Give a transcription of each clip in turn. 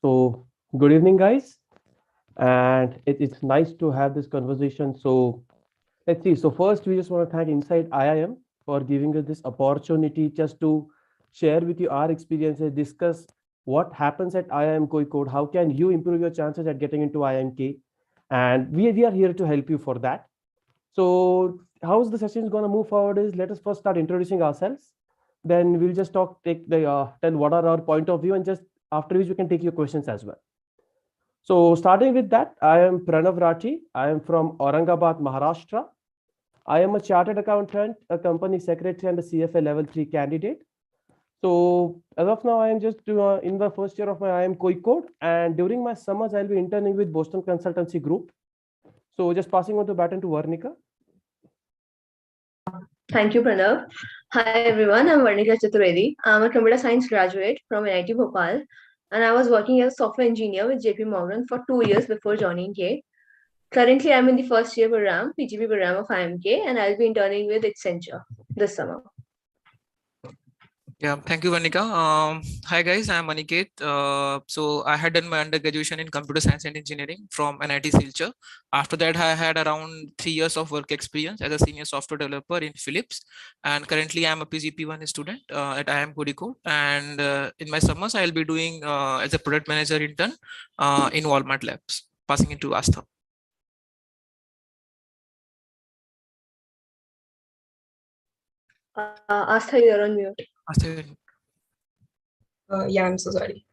So, good evening, guys. And it's nice to have this conversation. So, let's see. So, first, we just want to thank Inside IIM for giving us this opportunity just to share with you our experiences, discuss what happens at IIM Kozhikode, how can you improve your chances at getting into IIMK. And we are here to help you for that. So, how's the session going to move forward is let us first start introducing ourselves. Then we'll just tell what are our point of view, and just after which we can take your questions as well. So starting with that, I am Pranav Rathi. I am from Aurangabad, Maharashtra. I am a chartered accountant, a company secretary, and a CFA level 3 candidate. So as of now, I am just in the first year of my IIM Kozhikode, and during my summers, I'll be interning with Boston Consultancy Group. So just passing on the baton to Varnika. Thank you, Pranav. Hi, everyone. I'm Varnika Chaturvedi. I'm a computer science graduate from IIT Bhopal, and I was working as a software engineer with JP Morgan for 2 years before joining K. Currently, I'm in the first year program, PGP program of IIMK, and I'll be interning with Accenture this summer. Yeah, thank you, Varnika. Hi guys, I'm Aniket. So I had done my undergraduation in computer science and engineering from NIT Silchar. After that, I had around 3 years of work experience as a senior software developer in Philips. And currently I'm a PGP1 student at IIM Kozhikode. And in my summers, I'll be doing as a product manager intern in Walmart Labs. Passing it to Aastha. Aastha, you're on mute. Yeah, I'm so sorry.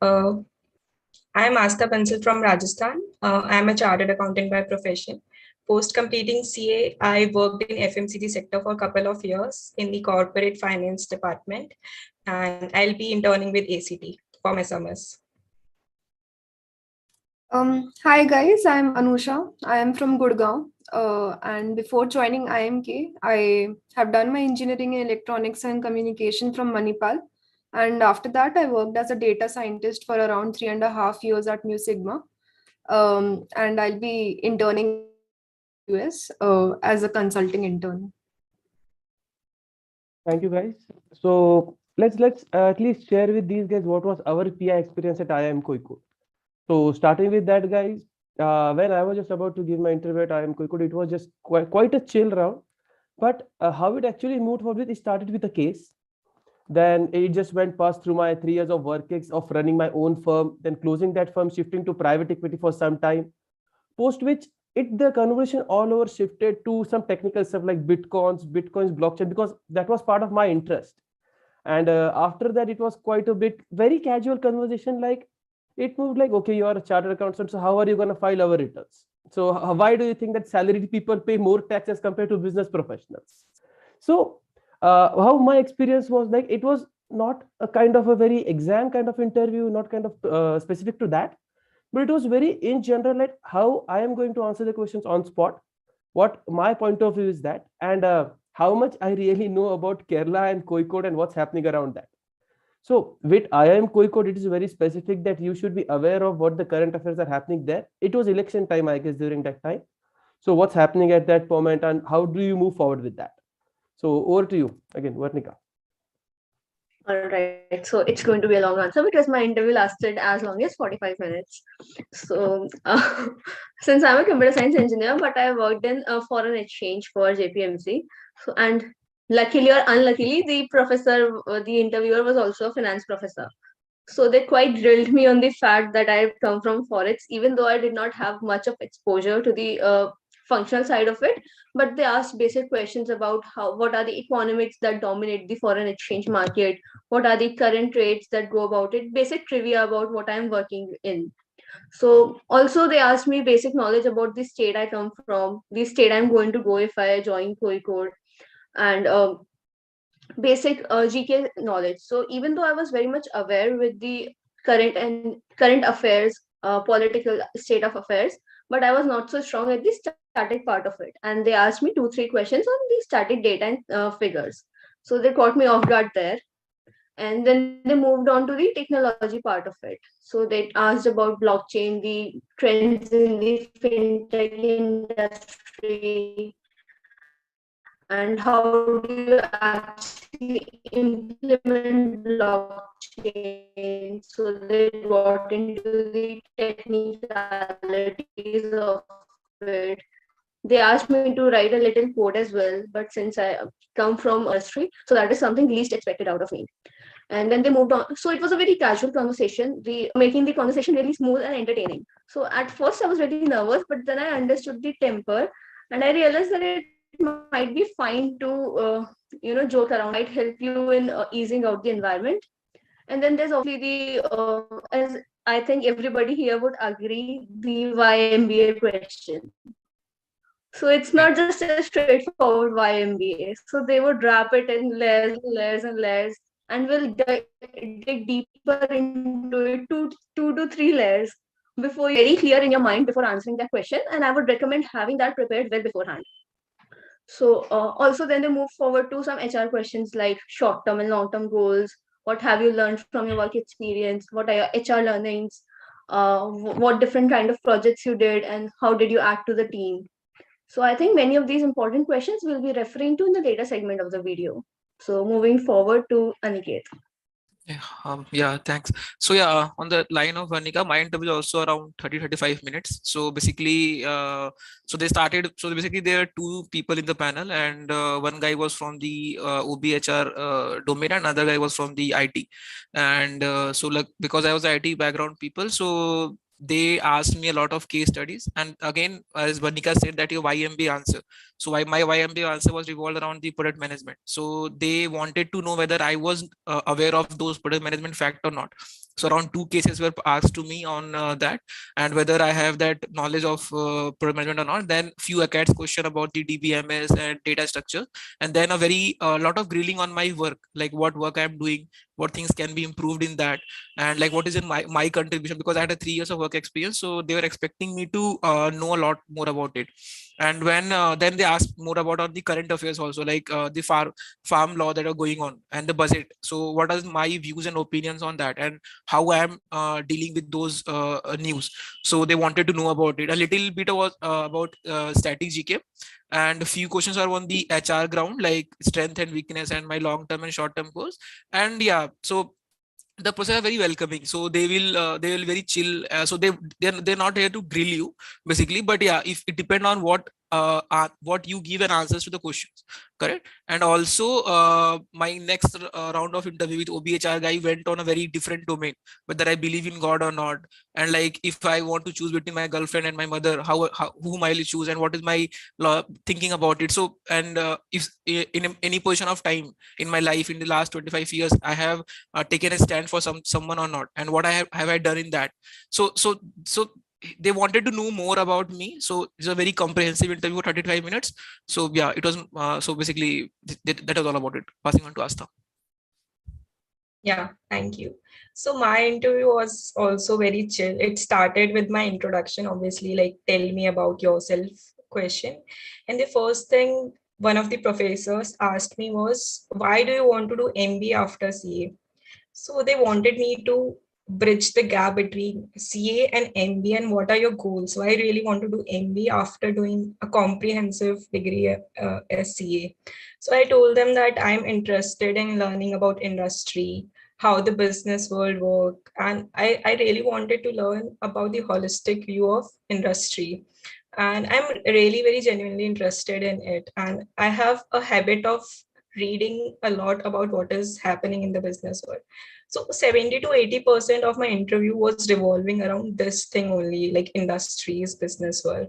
I am Aastha Bansal from Rajasthan. I am a chartered accountant by profession. Post completing CA, I worked in FMCG sector for a couple of years in the corporate finance department, and I'll be interning with ACT for my summers. Hi guys, I'm Anusha. I am from Gurgaon. And before joining IIMK, I have done my engineering in electronics and communication from Manipal. And after that, I worked as a data scientist for around 3.5 years at Mu Sigma. And I'll be interning in the US as a consulting intern. Thank you, guys. So let's at least share with these guys what was our PI experience at IIM Kozhikode. So starting with that, guys, when I was just about to give my interview at IIM Kozhikode, it was just quite a chill round. But how it actually moved forward, it started with a case. Then it just went past through my 3 years of work of running my own firm, then closing that firm, shifting to private equity for some time. Post which the conversation all over shifted to some technical stuff like bitcoins, blockchain, because that was part of my interest. And after that, it was quite a bit very casual conversation. Like it moved like, okay, you are a chartered accountant, so how are you going to file our returns? So why do you think that salaried people pay more taxes compared to business professionals? So how my experience was like, it was not a kind of a very exam kind of interview, not kind of specific to that, but it was very in general, like how I am going to answer the questions on spot, what my point of view is that, and how much I really know about Kerala and Kozhikode and what's happening around that. So with IIM Kozhikode, it is very specific that you should be aware of what the current affairs are happening there. It was election time, I guess, during that time. So what's happening at that moment and how do you move forward with that? So over to you again, Varnika. All right, so it's going to be a long answer because my interview lasted as long as 45 minutes. So since I'm a computer science engineer, but I worked in a foreign exchange for JPMC. So, and luckily or unluckily, the professor, the interviewer was also a finance professor. So they quite drilled me on the fact that I come from Forex, even though I did not have much of exposure to the functional side of it. But they asked basic questions about what are the economics that dominate the foreign exchange market, what are the current rates that go about it, basic trivia about what I'm working in. So also they asked me basic knowledge about the state I come from, the state I'm going to go if I join Kozhikode, and basic GK knowledge. So even though I was very much aware with the current affairs, political state of affairs, but I was not so strong at the static part of it. And they asked me 2-3 questions on the static data and figures. So they caught me off guard there. And then they moved on to the technology part of it. So they asked about blockchain, the trends in the fintech industry, and how do you actually implement blockchain. So they got into the technicalities of it. They asked me to write a little code as well, but since I come from industry, so that is something least expected out of me. And then they moved on. So it was a very casual conversation, making the conversation really smooth and entertaining. So at first I was really nervous, but then I understood the temper, and I realized that it might be fine to joke around. It might help you in easing out the environment. And then there's obviously as I think everybody here would agree, the YMBA question. So it's not just a straightforward YMBA. So they would wrap it in layers and layers and layers, and we'll dig deeper into it, two to three layers before you're very clear in your mind before answering that question. And I would recommend having that prepared well beforehand. So also then they move forward to some HR questions like short-term and long-term goals. What have you learned from your work experience? What are your HR learnings? What different kind of projects you did, and how did you add to the team? So I think many of these important questions we'll be referring to in the data segment of the video. So moving forward to Aniket. Yeah, thanks. So yeah, on the line of Varnika, my interview also around 30-35 minutes. So basically, so basically there are two people in the panel, and one guy was from the OBHR domain, and another guy was from the IT. And so like, because I was IT background people, so they asked me a lot of case studies. And again, as Varnika said, that your YMB answer. So my YMB answer was revolved around the product management. So they wanted to know whether I was aware of those product management fact or not. So around two cases were asked to me on that, and whether I have that knowledge of product management or not. Then few ACATS question about the DBMS and data structure, and then a very lot of grilling on my work, like what work I'm doing, what things can be improved in that, and like what is in my contribution, because I had a 3 years of work experience. So they were expecting me to know a lot more about it. And when then they asked more about on the current affairs also, like the farm law that are going on and the budget. So what are my views and opinions on that, and how I am dealing with those news. So they wanted to know about it. A little bit was about static GK, and a few questions are on the HR ground, like strength and weakness and my long term and short term goals. And yeah, so the process are very welcoming. So they will very chill. So they're not here to grill you basically, but yeah, if it depend on what you give an answers to the questions, correct. And also my next round of interview with OBHR guy went on a very different domain, whether I believe in God or not, and like if I want to choose between my girlfriend and my mother, how whom I'll choose, and what is my thinking about it. So and if in any position of time in my life in the last 25 years I have taken a stand for someone or not, and what have I done in that. So they wanted to know more about me. So it's a very comprehensive interview, 35 minutes. So yeah, it was so basically that was all about it. Passing on to Aastha. Yeah, thank you. So my interview was also very chill. It started with my introduction, obviously, like tell me about yourself question. And the first thing one of the professors asked me was, why do you want to do MBA after CA? So they wanted me to bridge the gap between CA and MBA, and what are your goals? So I really want to do MBA after doing a comprehensive degree as CA. So I told them that I'm interested in learning about industry, how the business world work, and I really wanted to learn about the holistic view of industry. And I'm really very genuinely interested in it. And I have a habit of reading a lot about what is happening in the business world. So 70 to 80% of my interview was revolving around this thing only, like industries, business world.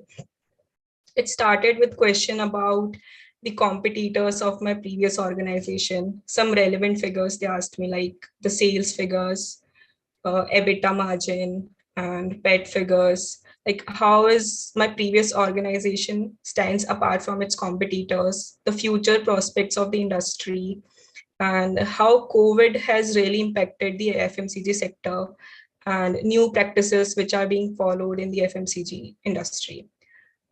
It started with question about the competitors of my previous organization, some relevant figures they asked me, like the sales figures, EBITDA margin, and PET figures, like how is my previous organization stands apart from its competitors, the future prospects of the industry, and how COVID has really impacted the FMCG sector, and new practices which are being followed in the FMCG industry.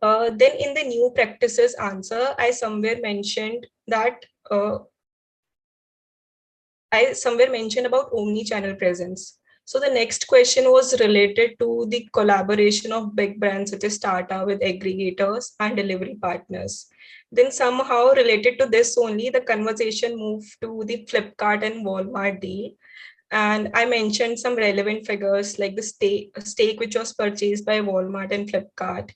Then in the new practices answer, I somewhere mentioned about omni-channel presence. So the next question was related to the collaboration of big brands such as Tata with aggregators and delivery partners. Then somehow related to this only, the conversation moved to the Flipkart and Walmart deal. And I mentioned some relevant figures like the stake which was purchased by Walmart and Flipkart,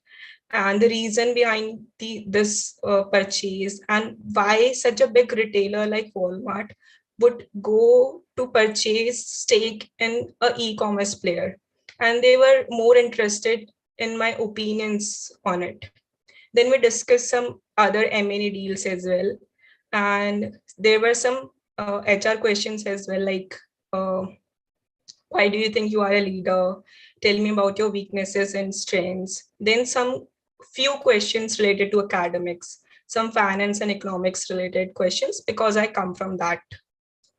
and the reason behind this purchase, and why such a big retailer like Walmart would go to purchase stake in a e-commerce player. And they were more interested in my opinions on it. Then we discussed some other M&A deals as well. And there were some HR questions as well, like why do you think you are a leader? Tell me about your weaknesses and strengths. Then some few questions related to academics, some finance and economics related questions, because I come from that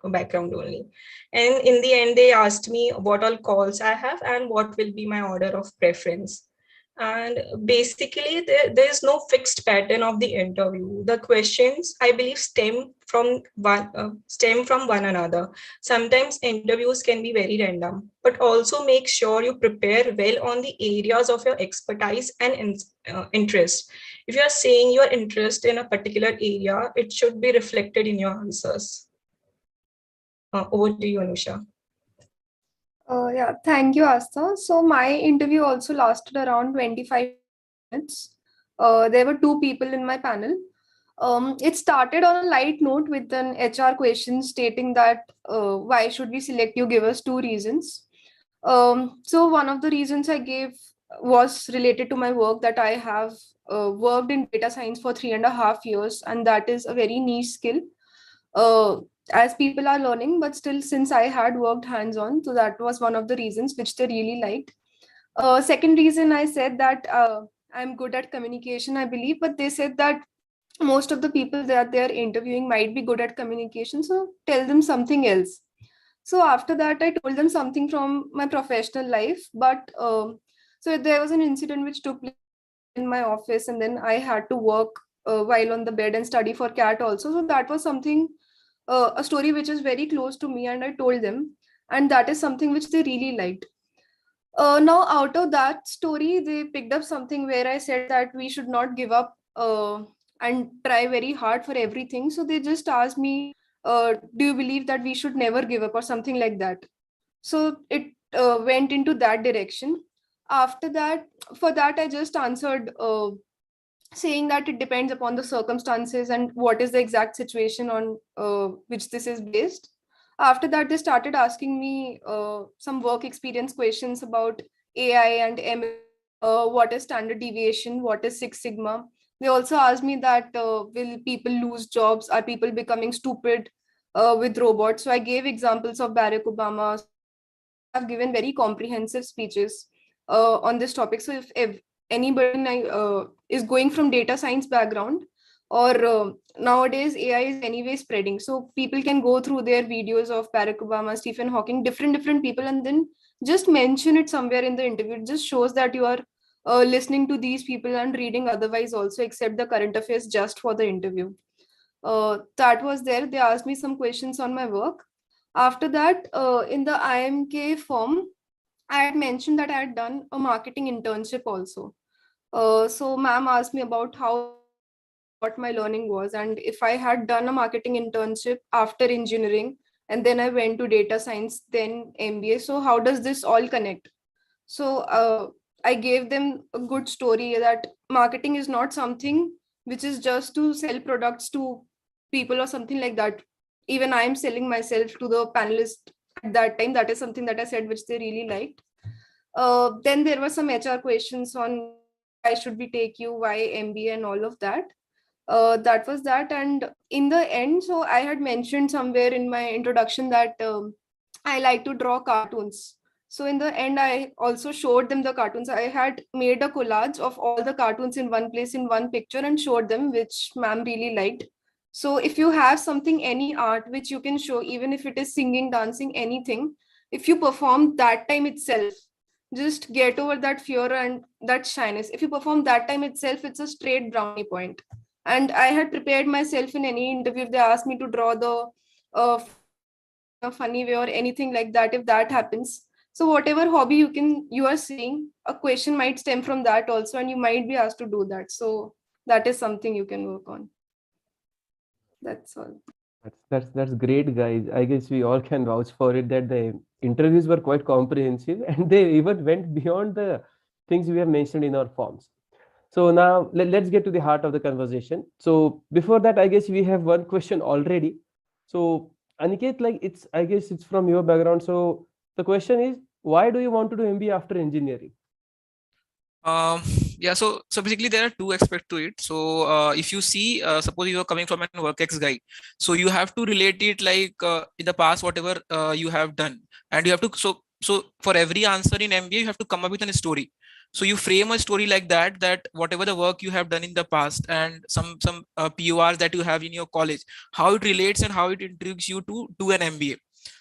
background only. And in the end, they asked me what all calls I have and what will be my order of preference. And basically, there is no fixed pattern of the interview. The questions, I believe, stem from one another. Sometimes interviews can be very random, but also make sure you prepare well on the areas of your expertise and interest. If you are saying your interest in a particular area, it should be reflected in your answers. Over to you, Anusha. Yeah, thank you, Aastha. So my interview also lasted around 25 minutes. There were two people in my panel. It started on a light note with an HR question stating that why should we select you? Give us two reasons. So one of the reasons I gave was related to my work, that I have worked in data science for 3.5 years, and that is a very niche skill. As people are learning, but still, since I had worked hands-on, so that was one of the reasons which they really liked. Second reason, I said that I'm good at communication, I believe, but they said that most of the people that they're interviewing might be good at communication, so tell them something else. So after that, I told them something from my professional life, but so there was an incident which took place in my office, and then I had to work while on the bed and study for CAT also. So that was something, a story which is very close to me, and I told them, and that is something which they really liked. Now, out of that story, they picked up something where I said that we should not give up and try very hard for everything. So they just asked me, do you believe that we should never give up or something like that? So it went into that direction. After that, for that, I just answered saying that it depends upon the circumstances and what is the exact situation on which this is based. After that, they started asking me some work experience questions about AI and ML, what is standard deviation, what is Six Sigma. They also asked me that will people lose jobs? Are people becoming stupid with robots? So I gave examples of Barack Obama. I have given very comprehensive speeches on this topic. So if anybody is going from data science background, or nowadays AI is anyway spreading, so people can go through their videos of Barack Obama, Stephen Hawking, different people, and then just mention it somewhere in the interview. It just shows that you are listening to these people and reading otherwise also, except the current affairs, just for the interview. That was there. They asked me some questions on my work. After that, in the IIMK form, I had mentioned that I had done a marketing internship also. So ma'am asked me about how what my learning was, and if I had done a marketing internship after engineering and then I went to data science, then MBA, so how does this all connect? So I gave them a good story that marketing is not something which is just to sell products to people or something like that. Even I am selling myself to the panelists at that time. That is something that I said which they really liked. Then there were some HR questions on why should we take you, why MBA, and all of that. That was that. And in the end, so I had mentioned somewhere in my introduction that I like to draw cartoons. So in the end, I also showed them the cartoons. I had made a collage of all the cartoons in one place, in one picture, and showed them, which ma'am really liked. So if you have something, any art which you can show, even if it is singing, dancing, anything, if you perform that time itself, just get over that fear and that shyness. If you perform that time itself, it's a straight brownie point. And I had prepared myself in any interview. If they asked me to draw the a funny way or anything like that, if that happens, So whatever hobby you are seeing, a question might stem from that also, and you might be asked to do that. So that is something you can work on. That's all. That's great, guys. I guess we all can vouch for it that the interviews were quite comprehensive and they even went beyond the things we have mentioned in our forms. So now let's get to the heart of the conversation. So before that, I guess we have one question already. So Aniket, like I guess it's from your background. So the question is, why do you want to do MBA after engineering? Um, yeah, so basically there are two aspects to it. So if you see, suppose you are coming from an WorkX guy, so you have to relate it like in the past whatever you have done, and you have to so for every answer in MBA you have to come up with a story. So you frame a story like that whatever the work you have done in the past and some PORs that you have in your college, how it relates and how it intrigues you to an MBA.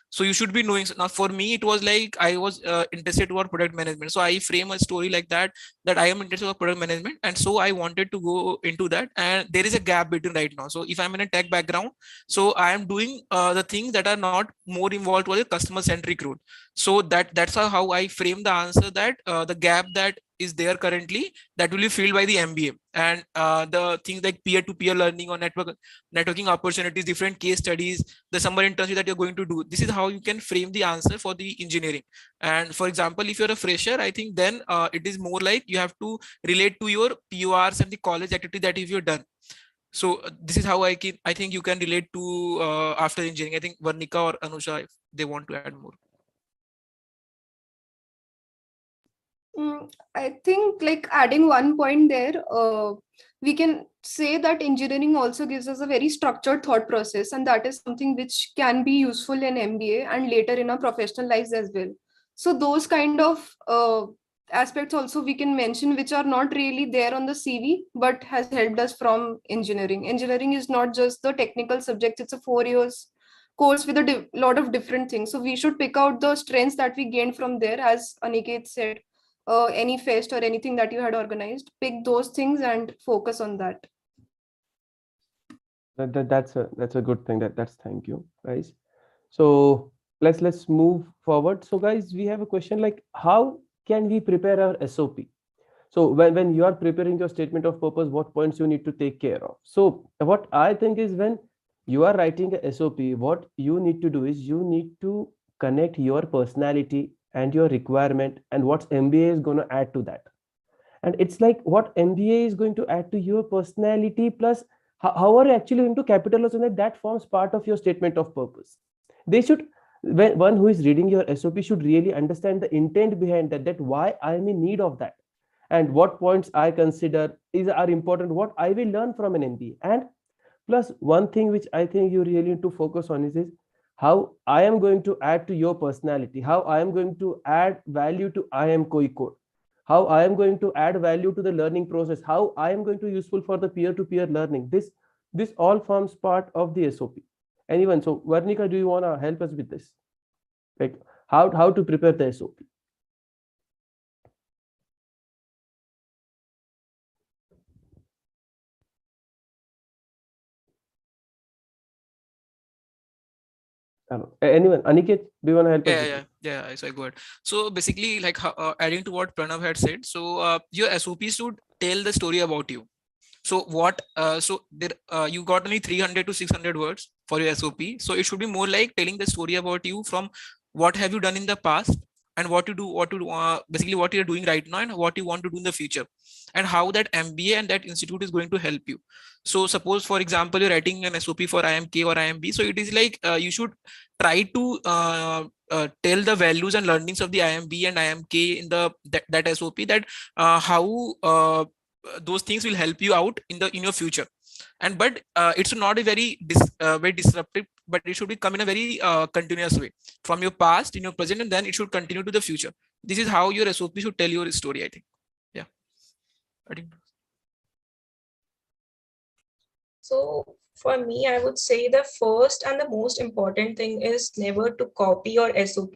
So you should be knowing. Now for me it was like I was interested toward product management, so I frame a story like that I am interested in product management, and so I wanted to go into that. And there is a gap between right now. So if I'm in a tech background, so I am doing the things that are not more involved with a customer centric route. So that's how I frame the answer, that the gap that is there currently, that will be filled by the MBA. And the things like peer-to-peer learning or networking opportunities, different case studies, the summer internship that you're going to do, this is how you can frame the answer for the engineering. And for example, if you're a fresher, I think then it is more like you have to relate to your PORs and the college activity that if you're done. So this is how I think you can relate to after engineering. I think Varnika or Anusha, if they want to add more. I think like adding one point there, we can say that engineering also gives us a very structured thought process, and that is something which can be useful in MBA and later in our professional lives as well. So those kind of aspects also we can mention, which are not really there on the CV, but has helped us from engineering. Engineering is not just the technical subjects, it's a 4 years course with a lot of different things. So we should pick out the strengths that we gained from there, as Aniket said. Any fest or anything that you had organized, pick those things and focus on that. That's a good thing. That's thank you, guys. So let's move forward. So guys, we have a question like, how can we prepare our SOP? So when you are preparing your statement of purpose, what points you need to take care of? So what I think is, when you are writing a SOP, what you need to do is you need to connect your personality and your requirement and what MBA is going to add to that. And it's like what MBA is going to add to your personality, plus how are you actually going to capitalize on that forms part of your statement of purpose. They should, when one who is reading your SOP should really understand the intent behind that why I'm in need of that, and what points I consider are important, what I will learn from an MBA. And plus one thing which I think you really need to focus on is how I am going to add to your personality, how I am going to add value to IIM Kozhikode, how I am going to add value to the learning process, how I am going to useful for the peer-to-peer learning. This all forms part of the SOP. Anyone? So Varnika, do you want to help us with this? Like how to prepare the SOP? Anyone? Aniket, do you want to help us? Yeah. So I go ahead. So basically, like adding to what Pranav had said, so your SOP should tell the story about you. So what? So there, you got only 300 to 600 words for your SOP. So it should be more like telling the story about you, from what have you done in the past and what you do, basically what you're doing right now and what you want to do in the future, and how that MBA and that institute is going to help you. So suppose, for example, you're writing an SOP for IIMK or IIMB. So it is like you should try to tell the values and learnings of the IIMB and IIMK in that SOP, that how those things will help you out in your future. And but it should not be very disruptive, but it should be come in a very continuous way from your past in your present, and then it should continue to the future. This is how your SOP should tell your story, I think. Yeah, I think. So for me, I would say the first and the most important thing is never to copy your SOP.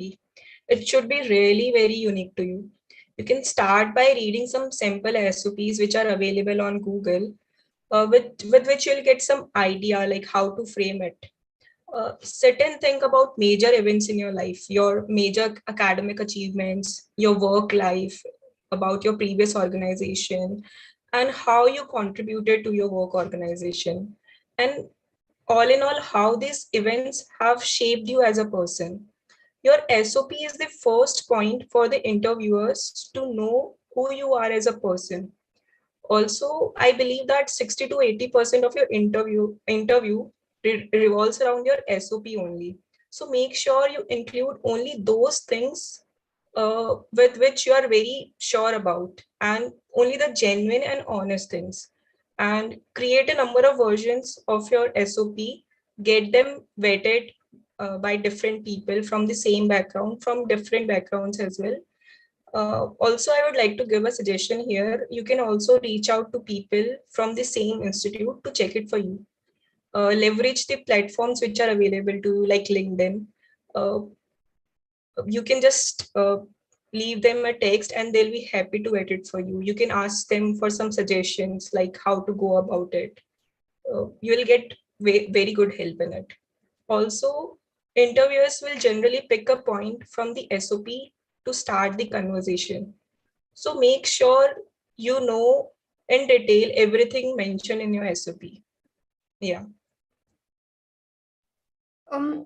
It should be really very unique to you. You can start by reading some simple SOPs which are available on Google, with which you'll get some idea like how to frame it. Sit and think about major events in your life, your major academic achievements, your work life, about your previous organization, and how you contributed to your work organization. And all in all, how these events have shaped you as a person. Your SOP is the first point for the interviewers to know who you are as a person. Also, I believe that 60 to 80% of your interview revolves around your SOP only. So make sure you include only those things with which you are very sure about, and only the genuine and honest things. And create a number of versions of your SOP, get them vetted by different people from the same background, from different backgrounds as well. Also, I would like to give a suggestion here. You can also reach out to people from the same institute to check it for you. Leverage the platforms which are available to you, like LinkedIn. Uh, you can just leave them a text and they'll be happy to edit for you. You can ask them for some suggestions, like how to go about it. You'll get very good help in it. Also, interviewers will generally pick a point from the SOP to start the conversation. So make sure you know in detail everything mentioned in your SOP. Yeah.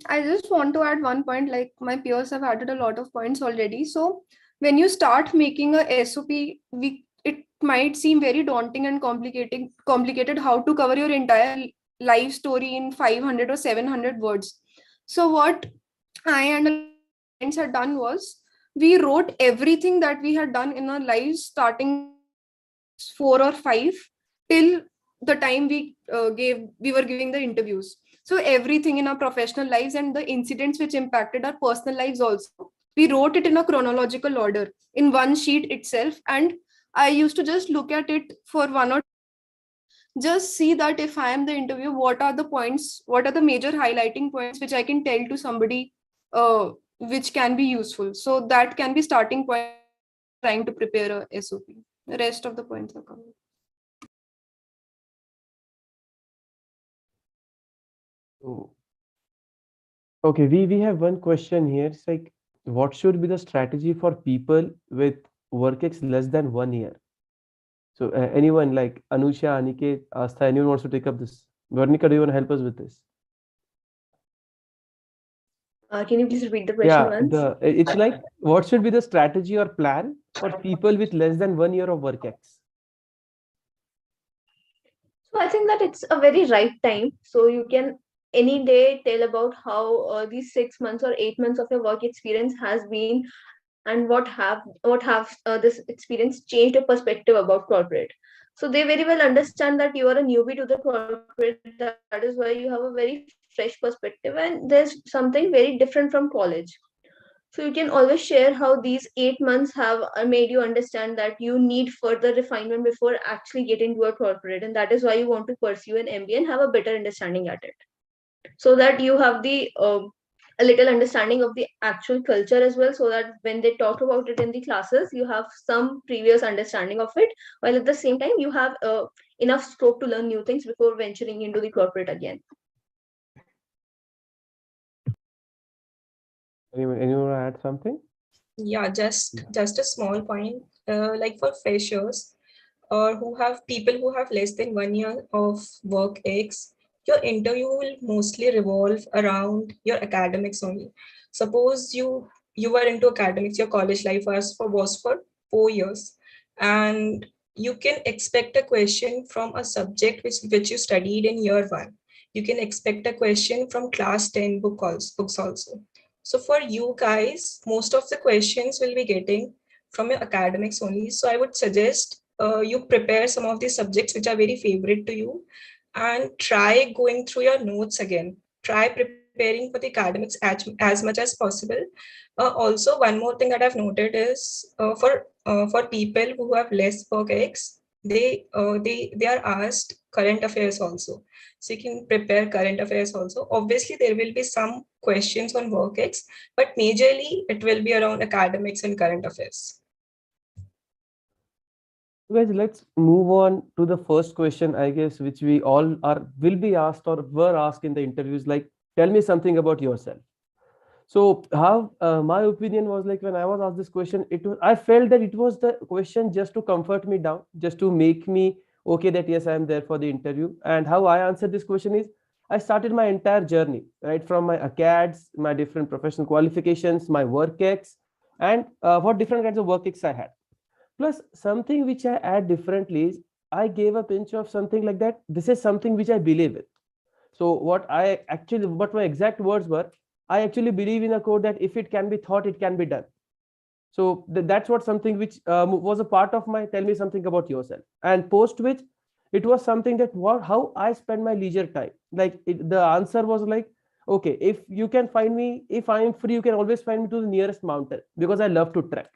I just want to add one point, like my peers have added a lot of points already. So when you start making a SOP, it might seem very daunting and complicated how to cover your entire life story in 500 or 700 words. So what I and a friends had done was we wrote everything that we had done in our lives, starting 4 or 5 till the time we were giving the interviews. So everything in our professional lives and the incidents which impacted our personal lives also, we wrote it in a chronological order in one sheet itself. And I used to just look at it for one or just see that if I am the interviewer, what are the points, what are the major highlighting points which I can tell to somebody, which can be useful. So that can be starting point trying to prepare a SOP. The rest of the points are coming. So, okay, we have one question here. It's like, what should be the strategy for people with work ex less than 1 year? So, anyone like Anusha, Aniket, Aastha, anyone wants to take up this? Varnika, do you want to help us with this? Can you please repeat the question Yeah, once? it's like, what should be the strategy or plan for people with less than 1 year of work ex? So I think that it's a very right time. So you can any day tell about how these 6 months or 8 months of your work experience has been, and what have this experience changed your perspective about corporate. So they very well understand that you are a newbie to the corporate. That is why you have a very fresh perspective, and there's something very different from college. So you can always share how these 8 months have made you understand that you need further refinement before actually getting to a corporate, and that is why you want to pursue an MBA and have a better understanding at it, so that you have the a little understanding of the actual culture as well, so that when they talk about it in the classes, you have some previous understanding of it, while at the same time you have enough scope to learn new things before venturing into the corporate again. Anyone want to add something? Yeah, just a small point. Like for freshers or who have people who have less than 1 year of work ex, your interview will mostly revolve around your academics only. Suppose you were into academics, your college life was for 4 years, and you can expect a question from a subject which you studied in year one. You can expect a question from class 10 books also. So for you guys, most of the questions will be getting from your academics only. So I would suggest you prepare some of the subjects which are very favorite to you, and try going through your notes again. Try preparing for the academics as much as possible. Also, one more thing that I've noted is for people who have less work ex, they are asked current affairs also. So you can prepare current affairs also. Obviously, there will be some questions on work ex, but majorly it will be around academics and current affairs. Guys, let's move on to the first question, I guess, which we all will be asked or were asked in the interviews. Like, Tell me something about yourself. So how my opinion was like when I was asked this question, I felt that it was the question just to comfort me down, just to make me okay that yes, I am there for the interview. And how I answered this question is I started my entire journey, right, from my acads, my different professional qualifications, my work ex, and what different kinds of work ex I had. Plus something which I add differently is I gave a pinch of something like that. This is something which I believe in. So what my exact words were, I actually believe in a quote that if it can be thought, it can be done. So that's what something which was a part of my tell me something about yourself. And post which it was something that how I spend my leisure time. Like the answer was like, okay, if you can find me, if I am free, you can always find me to the nearest mountain because I love to trek.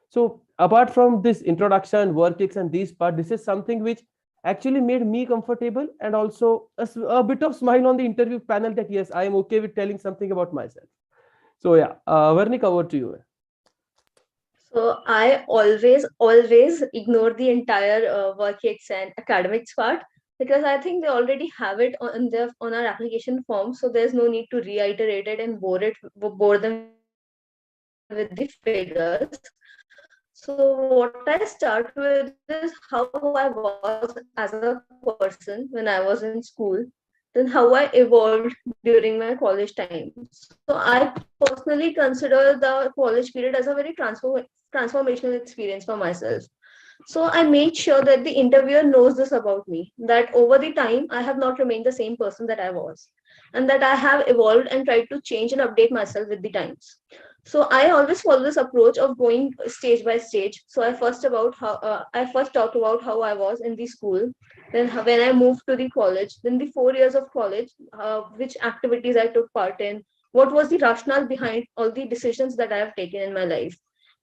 So apart from this introduction, work kicks and these part, this is something which actually made me comfortable and also a bit of smile on the interview panel that yes, I am okay with telling something about myself. So yeah, Varnika, over to you. So I always ignore the entire work ex and academics part because I think they already have it on our application form. So there's no need to reiterate it and bore them with the figures. So what I start with is how I was as a person when I was in school, then how I evolved during my college time. So I personally consider the college period as a very transformational experience for myself. So I made sure that the interviewer knows this about me, that over the time I have not remained the same person that I was, and that I have evolved and tried to change and update myself with the times. So I always follow this approach of going stage by stage. So I first talked about how I was in the school, then when I moved to the college, then the 4 years of college, which activities I took part in, what was the rationale behind all the decisions that I have taken in my life,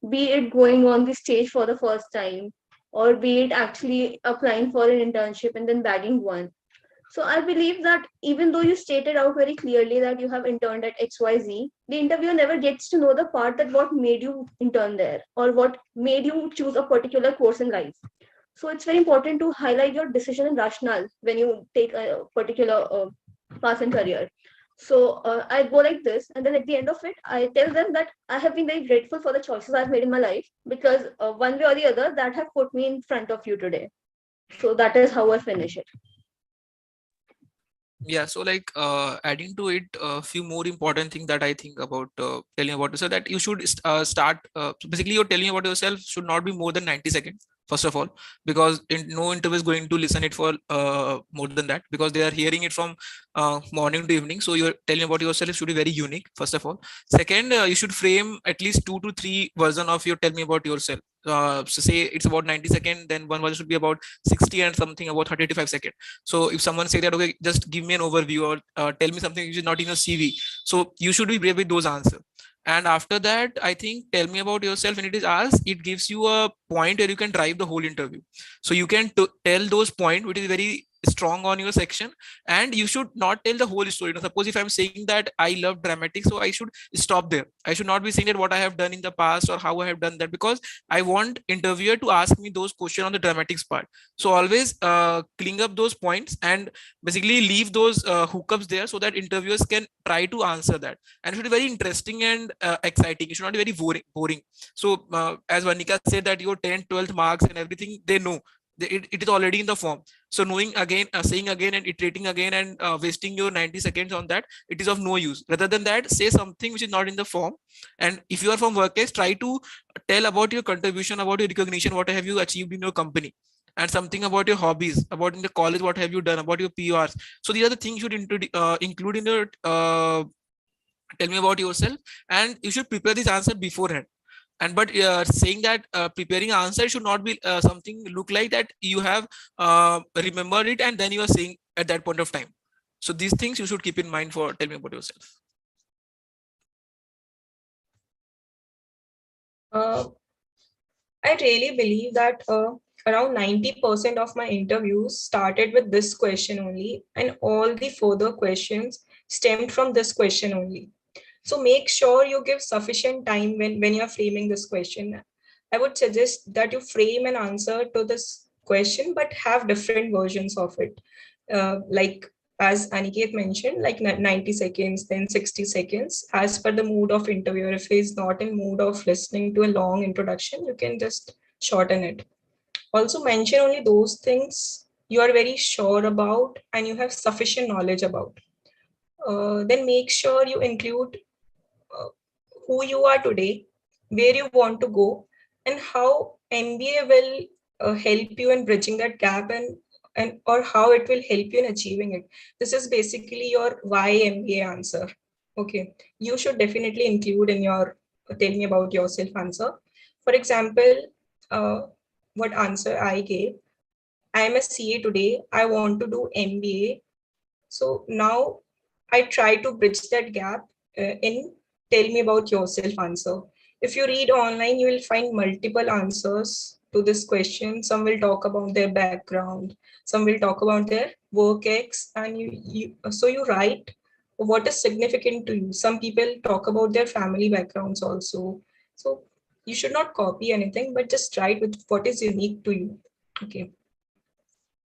be it going on the stage for the first time, or be it actually applying for an internship and then bagging one. So I believe that even though you stated out very clearly that you have interned at XYZ, the interviewer never gets to know the part that what made you intern there or what made you choose a particular course in life. So it's very important to highlight your decision and rationale when you take a particular path in career. So I go like this, and then at the end of it, I tell them that I have been very grateful for the choices I've made in my life because one way or the other that have put me in front of you today. So that is how I finish it. Yeah, so like adding to it a few more important things that I think about telling about yourself, that you should start so basically you're telling about yourself should not be more than 90 seconds first of all, because no interview is going to listen it for more than that, because they are hearing it from morning to evening. So you're telling about yourself should be very unique first of all. Second, you should frame at least 2 to 3 version of your tell me about yourself. So say it's about 90 seconds, then one version should be about 60 and something about 30 to 5 seconds. So if someone say that, okay, just give me an overview or tell me something which is not in your CV, so you should be brave with those answers. And after that, I think tell me about yourself, when it is asked, it gives you a point where you can drive the whole interview. So you can tell those points which is very strong on your section, and you should not tell the whole story. You know, suppose if I'm saying that I love dramatics, so I should stop there. I should not be saying that what I have done in the past or how I have done that, because I want interviewer to ask me those questions on the dramatics part. So always clean up those points and basically leave those hookups there so that interviewers can try to answer that. And it should be very interesting and exciting. It should not be very boring. So as Varnika said that your 10th 12th marks and everything, they know it is already in the form. So knowing again, saying again and iterating again and wasting your 90 seconds on that, it is of no use. Rather than that, say something which is not in the form. And if you are from workplace, try to tell about your contribution, about your recognition, what have you achieved in your company, and something about your hobbies, about in the college, what have you done, about your PRs. So these are the things you should include in your tell me about yourself, and you should prepare this answer beforehand. And but saying that preparing answer should not be something look like that you have remembered it and then you are saying at that point of time. So these things you should keep in mind for tell me about yourself. I really believe that around 90% of my interviews started with this question only, and all the further questions stemmed from this question only. So make sure you give sufficient time when you're framing this question. I would suggest that you frame an answer to this question, but have different versions of it. Like as Aniket mentioned, like 90 seconds, then 60 seconds, as per the mood of interviewer. If he's not in mood of listening to a long introduction, you can just shorten it. Also mention only those things you are very sure about and you have sufficient knowledge about. Then make sure you include uh, who you are today, where you want to go, and how MBA will help you in bridging that gap, and or how it will help you in achieving it. This is basically your why MBA answer. Okay, you should definitely include in your tell me about yourself answer. For example, uh, what answer I gave: I am a CA today. I want to do MBA. So now I try to bridge that gap in tell me about yourself answer. If you read online, you will find multiple answers to this question. Some will talk about their background, some will talk about their work ex, and so you write what is significant to you. Some people talk about their family backgrounds also. So you should not copy anything, but just write with what is unique to you. Okay.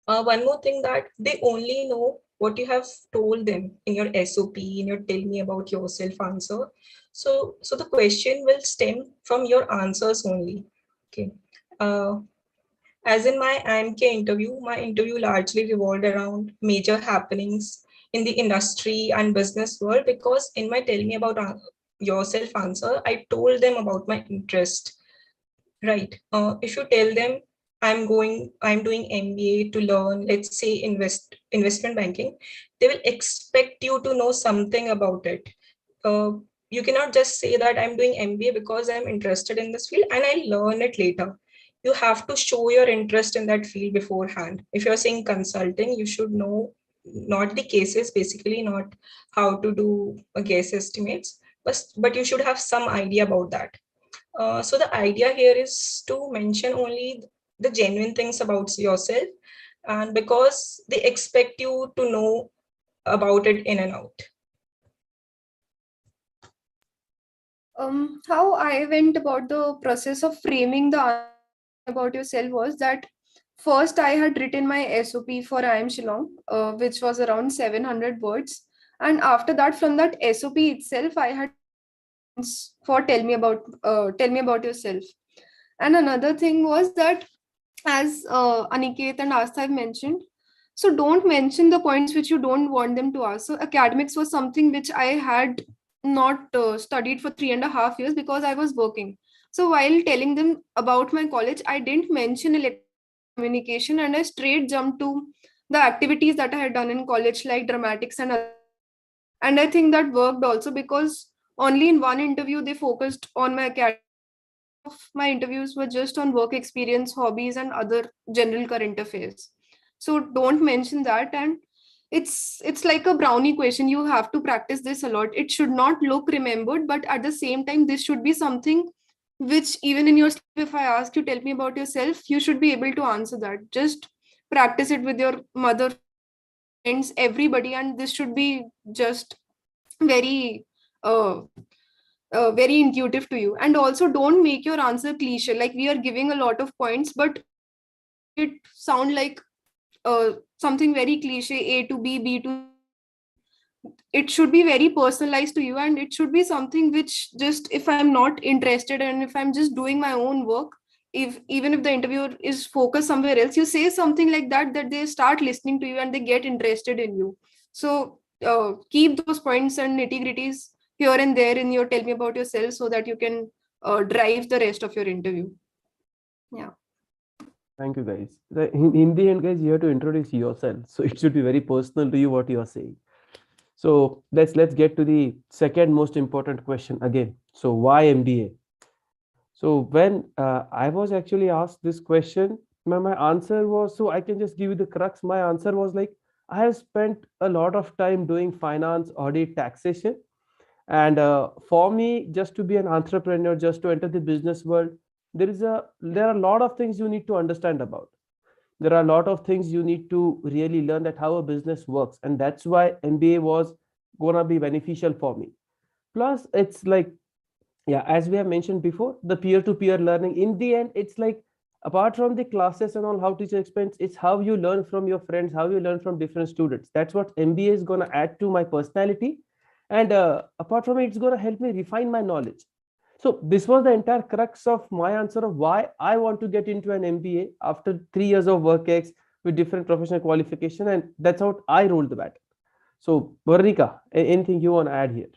One more thing, that they only know what you have told them in your SOP, in your tell me about yourself answer. So the question will stem from your answers only. Okay. As in my IIMK interview, my interview largely revolved around major happenings in the industry and business world, because in my tell me about yourself answer, I told them about my interest. Right. If you tell them I'm doing MBA to learn, let's say investment banking, they will expect you to know something about it. You cannot just say that I'm doing MBA because I'm interested in this field and I'll learn it later. You have to show your interest in that field beforehand. If you're saying consulting, you should know not the cases, basically not how to do a guess estimates, but you should have some idea about that. So the idea here is to mention only the genuine things about yourself, and because they expect you to know about it in and out. How I went about the process of framing the answer about yourself was that first I had written my SOP for IIM Shillong, which was around 700 words. And after that, from that SOP itself, I had for tell me about yourself. And another thing was that, as Aniket and Aastha have mentioned, so don't mention the points which you don't want them to ask. So academics was something which I had not studied for 3.5 years because I was working. So while telling them about my college, I didn't mention electronic communication, and I straight jumped to the activities that I had done in college, like dramatics and other. And I think that worked also, because only in one interview they focused on my academics. My interviews were just on work experience, hobbies, and other general current affairs. So don't mention that. And it's like a brownie question. You have to practice this a lot. It should not look remembered, but at the same time, this should be something which, even in your sleep, if I ask you, tell me about yourself, you should be able to answer that. Just practice it with your mother, friends, everybody, and this should be just very uh, very intuitive to you. And also, don't make your answer cliche. Like, we are giving a lot of points, but it sound like something very cliche: A to B to C. It should be very personalized to you, and it should be something which, just if I'm not interested and if I'm just doing my own work, if even if the interviewer is focused somewhere else, you say something like that, that they start listening to you and they get interested in you. So keep those points and nitty-gritties here and there in your tell me about yourself, so that you can drive the rest of your interview. Yeah. Thank you, guys. In the end, guys, you have to introduce yourself. So it should be very personal to you what you are saying. So let's get to the second most important question again. So why MBA? So when I was actually asked this question, my answer was, so I can just give you the crux. My answer was like, I have spent a lot of time doing finance, audit, taxation. And for me, just to be an entrepreneur, just to enter the business world, there are a lot of things you need to understand about. There are a lot of things you need to really learn, that how a business works. And that's why MBA was gonna be beneficial for me. Plus, it's like, yeah, as we have mentioned before, the peer-to-peer learning. In the end, it's like apart from the classes and all, how teacher explains, it's how you learn from your friends, how you learn from different students. That's what MBA is going to add to my personality. And apart from it, it's going to help me refine my knowledge. So this was the entire crux of my answer of why I want to get into an MBA after 3 years of work ex with different professional qualification, and that's how I rolled the bat. So Varnika, anything you want to add here?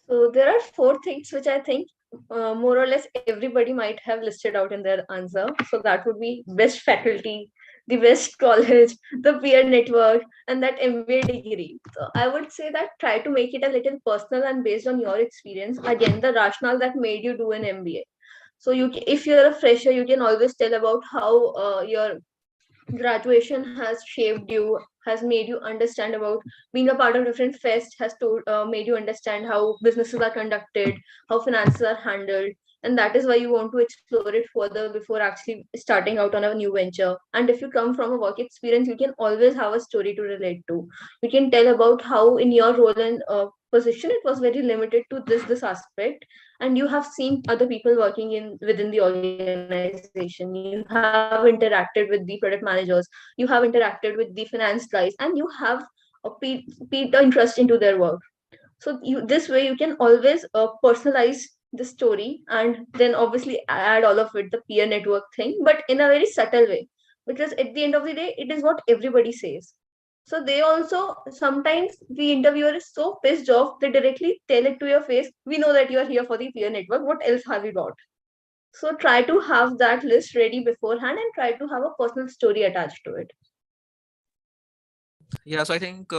So there are four things which I think more or less everybody might have listed out in their answer. So that would be best faculty, the best college, the peer network, and that MBA degree. So I would say that try to make it a little personal and based on your experience. Again, the rationale that made you do an MBA. So if you're a fresher, you can always tell about how your graduation has shaped you, has made you understand about being a part of different fest, has made you understand how businesses are conducted, how finances are handled, and that is why you want to explore it further before actually starting out on a new venture. And if you come from a work experience, you can always have a story to relate to. You can tell about how in your role and position it was very limited to this aspect, and you have seen other people working in within the organization. You have interacted with the product managers, you have interacted with the finance guys, and you have peaked the interest into their work. So this way you can always personalize the story, and then obviously add all of it, the peer network thing, but in a very subtle way, because at the end of the day it is what everybody says. So they also, sometimes the interviewer is so pissed off, they directly tell it to your face, we know that you are here for the peer network, what else have you got? So try to have that list ready beforehand and try to have a personal story attached to it. Yeah, so I think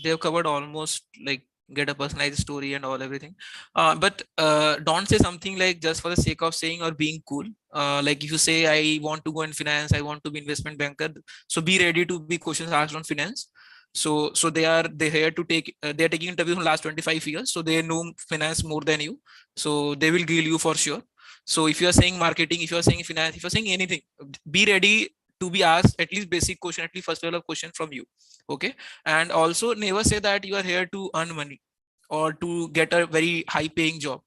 they've covered almost like get a personalized story and all everything. But don't say something like just for the sake of saying or being cool. Like if you say I want to go in finance, I want to be investment banker, so be ready to be questions asked on finance. So they here to take they are taking interviews from last 25 years, so they know finance more than you, so they will grill you for sure. So if you are saying marketing, if you are saying finance, if you are saying anything, be ready to be asked at least basic question, at least first level of question from you. Okay. And also never say that you are here to earn money or to get a very high paying job.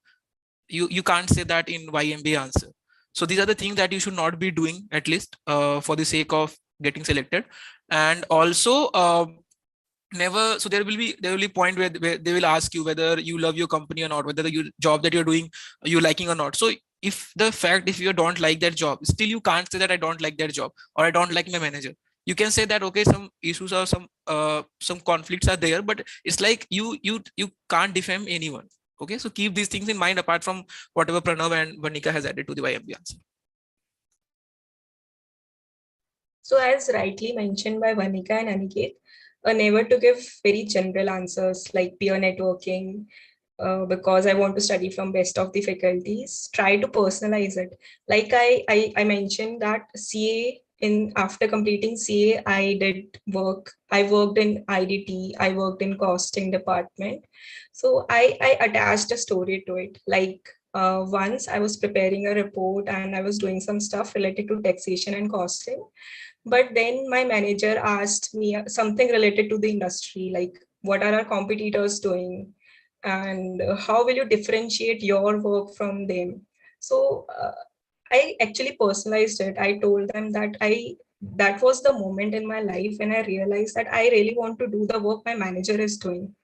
You can't say that in YMBA answer. So these are the things that you should not be doing, at least for the sake of getting selected. And also never, so there will be point where they will ask you whether you love your company or not, whether the job that you're doing you liking or not. So if you don't like that job, still you can't say that I don't like that job or I don't like my manager. You can say that okay, some issues or some conflicts are there, but it's like you can't defame anyone. Okay, so keep these things in mind apart from whatever Pranav and Varnika has added to the YMB answer. So as rightly mentioned by Varnika and Aniket, never to give very general answers like peer networking, because I want to study from best of the faculties. Try to personalize it. Like I mentioned that CA, in after completing CA, I worked in IDT, I worked in costing department. So I attached a story to it. Like once I was preparing a report and I was doing some stuff related to taxation and costing. But then my manager asked me something related to the industry, like what are our competitors doing? And how will you differentiate your work from them? So I actually personalized it. I told them that that was the moment in my life when I realized that I really want to do the work my manager is doing.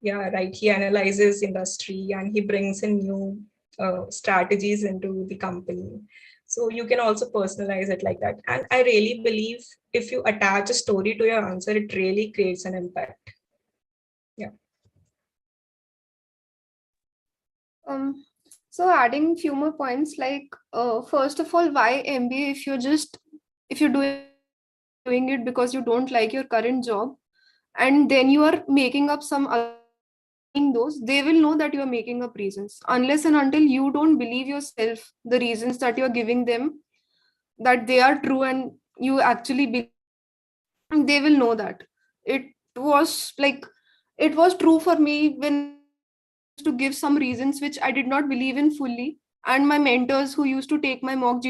Yeah, right. He analyzes industry and he brings in new strategies into the company. So you can also personalize it like that. And I really believe if you attach a story to your answer, it really creates an impact. Yeah. So adding few more points, like first of all, why MBA if you're doing it because you don't like your current job, and then you are making up some other those, they will know that you are making up reasons. Unless and until you don't believe yourself, the reasons that you're giving them, that they are true and you actually believe, they will know that. It was like, it was true for me when to give some reasons which I did not believe in fully. And my mentors who used to take my mock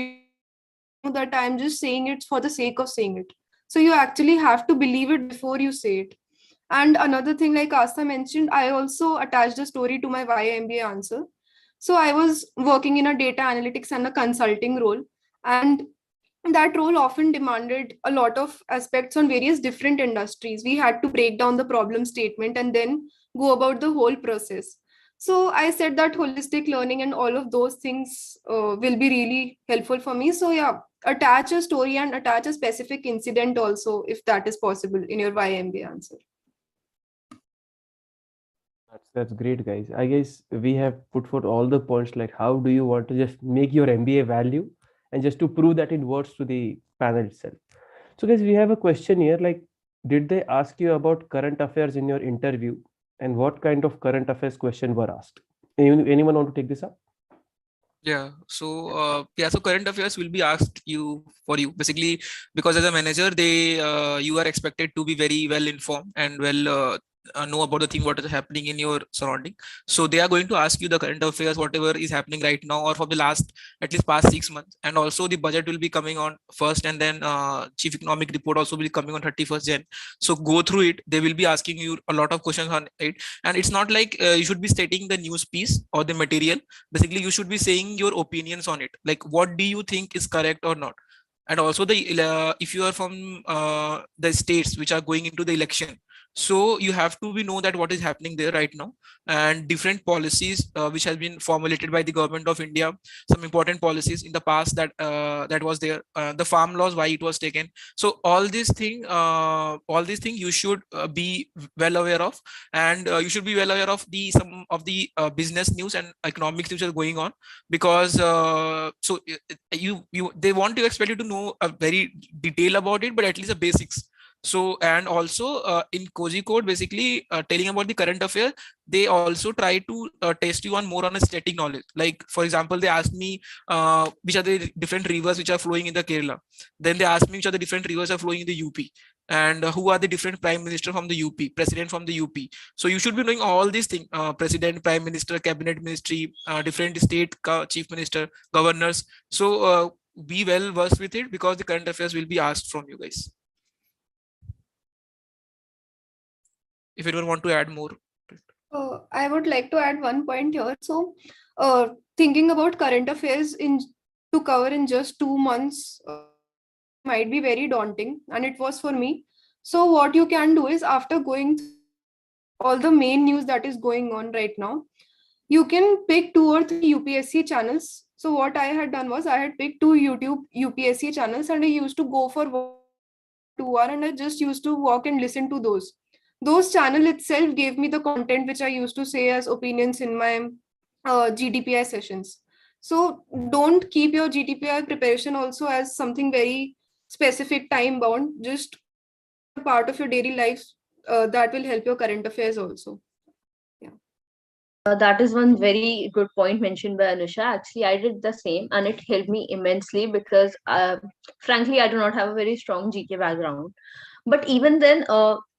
that I'm just saying it for the sake of saying it. So you actually have to believe it before you say it. And another thing, like Aastha mentioned, I also attached a story to my YMBA answer. So I was working in a data analytics and a consulting role. And that role often demanded a lot of aspects on various different industries. We had to break down the problem statement and then go about the whole process. So I said that holistic learning and all of those things will be really helpful for me. So yeah, attach a story and attach a specific incident also, if that is possible in your YMBA answer. That's great, guys. I guess we have put forth all the points, like how do you want to just make your MBA value, and just to prove that in words to the panel itself. So guys, we have a question here, like, did they ask you about current affairs in your interview, and what kind of current affairs question were asked? Anyone want to take this up? Yeah. So so current affairs will be asked you basically, because as a manager, you are expected to be very well informed and know about the thing what is happening in your surrounding. So they are going to ask you the current affairs, whatever is happening right now or for the last at least past 6 months. And also the budget will be coming on first, and then chief economic report also will be coming on 31st Jan. So go through it. They will be asking you a lot of questions on it, and it's not like you should be stating the news piece or the material. Basically, you should be saying your opinions on it, like what do you think is correct or not. And also if you are from the states which are going into the election, so you have to know that what is happening there right now, and different policies which has been formulated by the government of India, some important policies in the past that was there, the farm laws, why it was taken. So all these things you should be well aware of, and you should be well aware of some of the business news and economics which are going on, because they want to expect you to know a very detail about it, but at least the basics. So, and also in Kozhikode, basically telling about the current affair, they also try to test you on more on a static knowledge. Like, for example, they asked me which are the different rivers which are flowing in the Kerala. Then they asked me which are the different rivers are flowing in the UP, and who are the different prime minister from the UP, president from the UP. So you should be knowing all these things: president, prime minister, cabinet ministry, different state chief minister, governors. So be well versed with it, because the current affairs will be asked from you guys. If anyone want to add more. I would like to add one point here. So, thinking about current affairs to cover in just 2 months might be very daunting, and it was for me. So, what you can do is, after going through all the main news that is going on right now, you can pick 2 or 3 UPSC channels. So, what I had done was I had picked 2 YouTube UPSC channels, and I used to go for 2 hours, and I just used to walk and listen to those channel itself gave me the content which I used to say as opinions in my GDPI sessions. So don't keep your GDPI preparation also as something very specific time bound, just part of your daily life that will help your current affairs also. That is one very good point mentioned by Anusha. Actually, I did the same, and it helped me immensely because, frankly, I do not have a very strong GK background. But even then,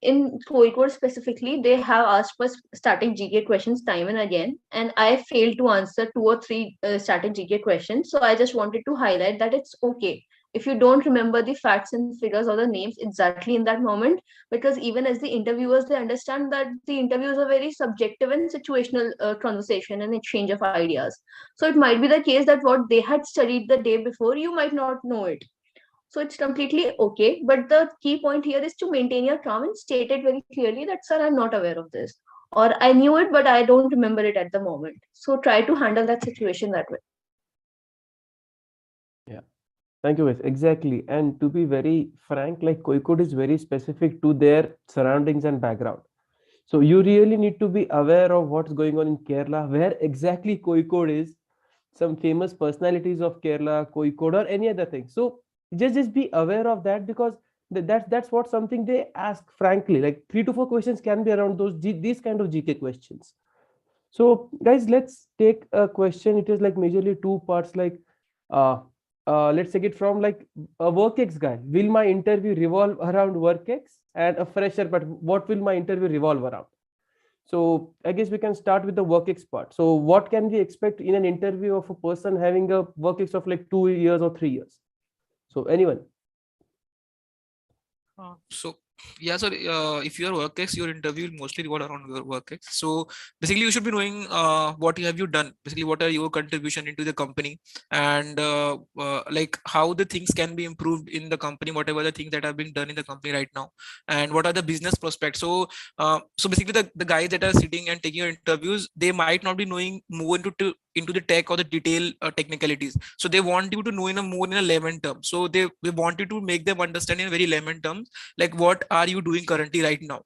in Kozhikode specifically, they have asked for static GK questions time and again, and I failed to answer 2 or 3 static GK questions. So I just wanted to highlight that it's okay if you don't remember the facts and figures or the names exactly in that moment, because even as the interviewers, they understand that the interviews are very subjective and situational conversation and exchange of ideas. So it might be the case that what they had studied the day before, you might not know it. So it's completely okay. But the key point here is to maintain your calm and state it very clearly that, sir, I'm not aware of this. Or I knew it, but I don't remember it at the moment. So try to handle that situation that way. Yeah. Thank you, guys. Exactly. And to be very frank, like Kozhikode is very specific to their surroundings and background. So you really need to be aware of what's going on in Kerala, where exactly Kozhikode is, some famous personalities of Kerala, Kozhikode, or any other thing. So just be aware of that, because that's what something they ask frankly. Like 3 to 4 questions can be around these kind of GK questions. So guys, let's take a question. It is like majorly 2 parts. Like let's take it from like a WorkX guy. Will my interview revolve around WorkX? And a fresher, but what will my interview revolve around? So I guess we can start with the WorkX part. So what can we expect in an interview of a person having a WorkX of like 2 years or 3 years? So anyone? So Yeah, so if your work ex, your interview will mostly revolve around your work ex. So basically, you should be knowing what have you done. Basically, what are your contribution into the company, and like how the things can be improved in the company, whatever the things that are being done in the company right now, and what are the business prospects. So so basically, the guys that are sitting and taking your interviews, they might not be knowing more into the tech or the detail technicalities. So they want you to know in a more in a layman term. So they want you to make them understand in very layman terms, like what are you doing currently right now.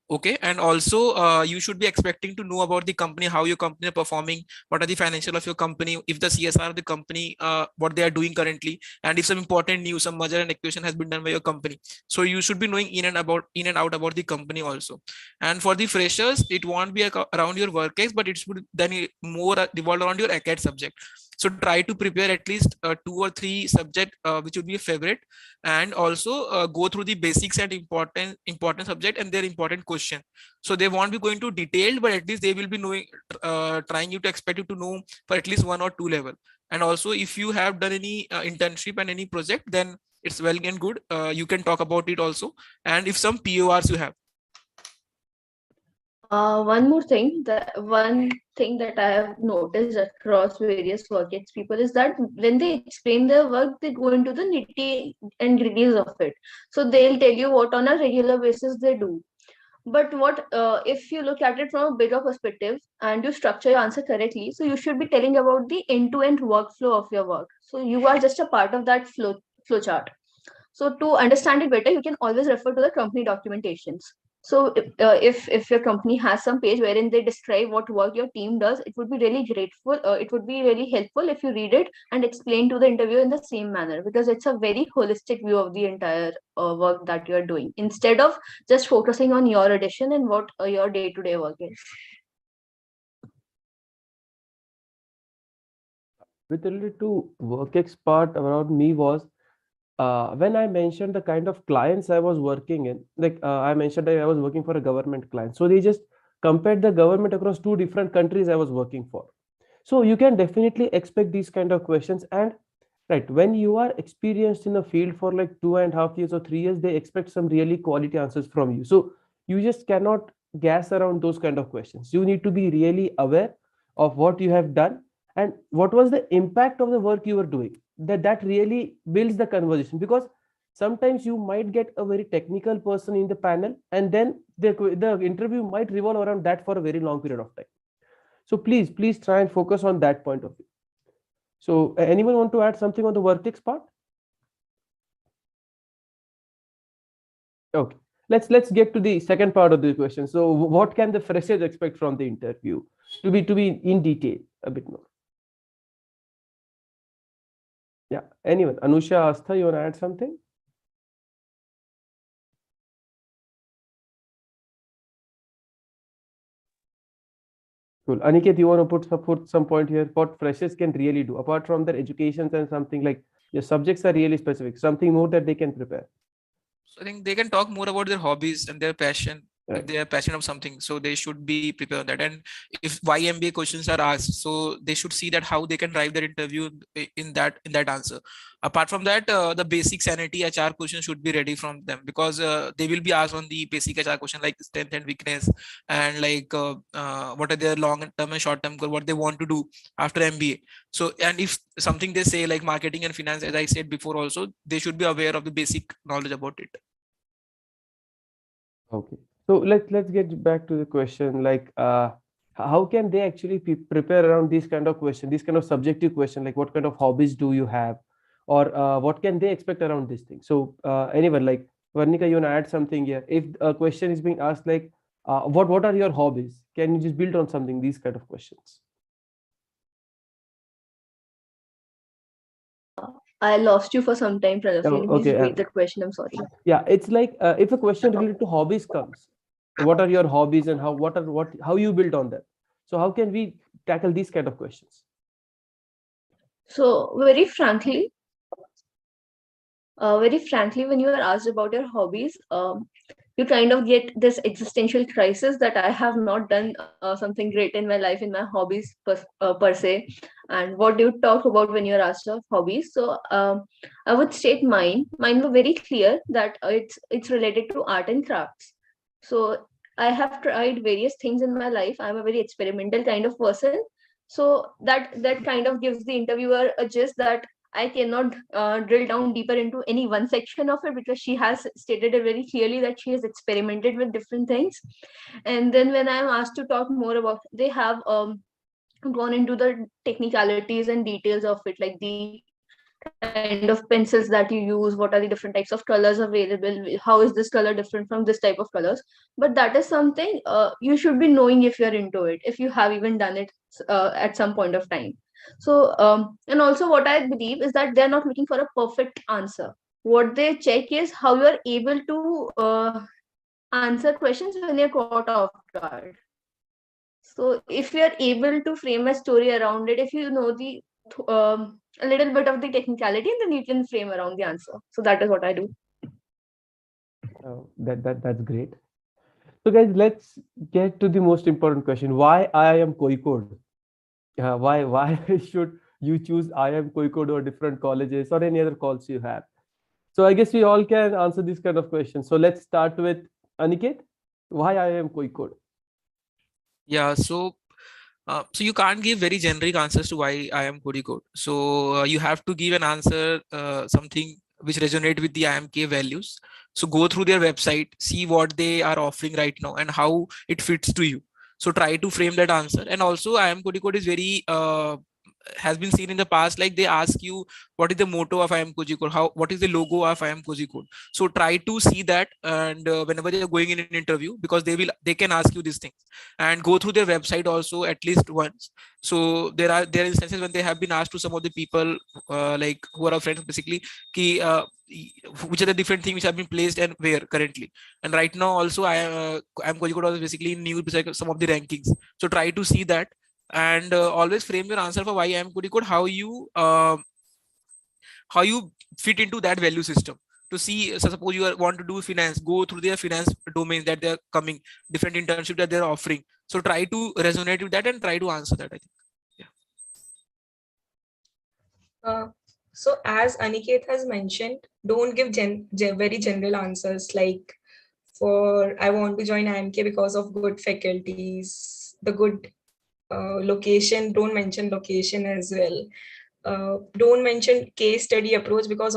Okay, and also you should be expecting to know about the company, how your company are performing, what are the financial of your company, if the CSR of the company, what they are doing currently, and if some important news, some merger and acquisition has been done by your company. So you should be knowing in and out about the company also. And for the freshers, it won't be around your work ex, but it should then more revolve around your acad subject. So try to prepare at least 2 or 3 subject which would be a favorite, and also go through the basics and important subject and their important question. So they won't be going to detailed, but at least they will be knowing, trying you to expect you to know for at least 1 or 2 level. And also if you have done any internship and any project, then it's well and good, you can talk about it also. And if some PORs you have. One thing that I have noticed across various work ex people is that when they explain their work, they go into the nitty and gritties of it. So they'll tell you what on a regular basis they do. But what if you look at it from a bigger perspective and you structure your answer correctly, so you should be telling about the end-to-end workflow of your work. So you are just a part of that flow chart. So to understand it better, you can always refer to the company documentations. So if your company has some page wherein they describe what work your team does, it would be really grateful. It would be really helpful if you read it and explain to the interviewer in the same manner, because it's a very holistic view of the entire work that you're doing, instead of just focusing on your addition and what your day-to-day work is. With related to work ex part around me was when I mentioned the kind of clients I was working in, like I mentioned that I was working for a government client. So they just compared the government across 2 different countries I was working for. So you can definitely expect these kind of questions. And right, when you are experienced in a field for like 2.5 years or 3 years, they expect some really quality answers from you. So you just cannot gas around those kind of questions. You need to be really aware of what you have done and what was the impact of the work you were doing. That really builds the conversation, because sometimes you might get a very technical person in the panel, and then the interview might revolve around that for a very long period of time. So please try and focus on that point of view. So anyone want to add something on the work ex part? Okay, let's get to the second part of the question. So what can the freshers expect from the interview, to be in detail a bit more? Yeah, anyone? Anusha, Aastha, you want to add something? Cool. Aniket, you want to put some point here? What freshers can really do apart from their educations and something like your subjects are really specific, something more that they can prepare? So I think they can talk more about their hobbies and their passion. Right. If they are passionate of something, so they should be prepared on that. And if why MBA questions are asked, so they should see that how they can drive their interview in that answer. Apart from that, the basic sanity HR question should be ready from them, because they will be asked on the basic HR question like strength and weakness, and like what are their long term and short term goal, what they want to do after MBA. So, and if something they say like marketing and finance, as I said before also, they should be aware of the basic knowledge about it. Okay, so let's get back to the question, like how can they actually prepare around these kind of question, these kind of subjective question, like what kind of hobbies do you have, or what can they expect around this thing? So anyone, like Varnika, you want to add something here? If a question is being asked like what are your hobbies, can you just build on something, these kind of questions? I lost you for some time, Pranav. Oh, Can you please okay. repeat that question? I'm sorry. Yeah, it's like if a question related to hobbies comes, what are your hobbies and how you build on them? So how can we tackle these kind of questions? So very frankly, when you are asked about your hobbies, you kind of get this existential crisis that I have not done something great in my life in my hobbies per se. And what do you talk about when you're asked of hobbies? So I would state mine. Mine were very clear that it's related to art and crafts. So I have tried various things in my life. I'm a very experimental kind of person. So that kind of gives the interviewer a gist that I cannot drill down deeper into any one section of it, because she has stated it very clearly that she has experimented with different things. And then when I'm asked to talk more about, they have gone into the technicalities and details of it, like the kind of pencils that you use, what are the different types of colors available, how is this color different from this type of colors. But that is something you should be knowing if you're into it, if you have even done it at some point of time. So and also what I believe is that they're not looking for a perfect answer. What they check is how you're able to answer questions when you're caught off guard. So if you're able to frame a story around it, if you know the a little bit of the technicality, then you can frame around the answer. So that is what I do. That's great. So guys, let's get to the most important question. Why IIM Kozhikode? Why should you choose IIM Kozhikode or different colleges or any other calls you have? So I guess we all can answer this kind of question. So let's start with Aniket. Why IIM Kozhikode? Yeah, so you can't give very generic answers to why IIM Kozhikode. So you have to give an answer, something which resonate with the IIMK values. So go through their website, see what they are offering right now and how it fits to you. So try to frame that answer. And also IIM Kozhikode is very has been seen in the past, like they ask you what is the motto of IIM Kozhikode, what is the logo of IIM Kozhikode. So try to see that, and whenever you're going in an interview, because they can ask you these things, and go through their website also at least once. So there are instances when they have been asked to some of the people like who are our friends basically, which are the different things which have been placed and where currently. And right now also IIM Kozhikode was basically in news beside some of the rankings. So try to see that, and always frame your answer for why IIM Kozhikode, how you fit into that value system. To see, so suppose you want to do finance, go through their finance domains that they're coming, different internship that they're offering. So try to resonate with that and try to answer that, I think. So as Aniket has mentioned, don't give very general answers like, for I want to join IIMK because of good faculties, the good location. Don't mention location as well. Don't mention case study approach, because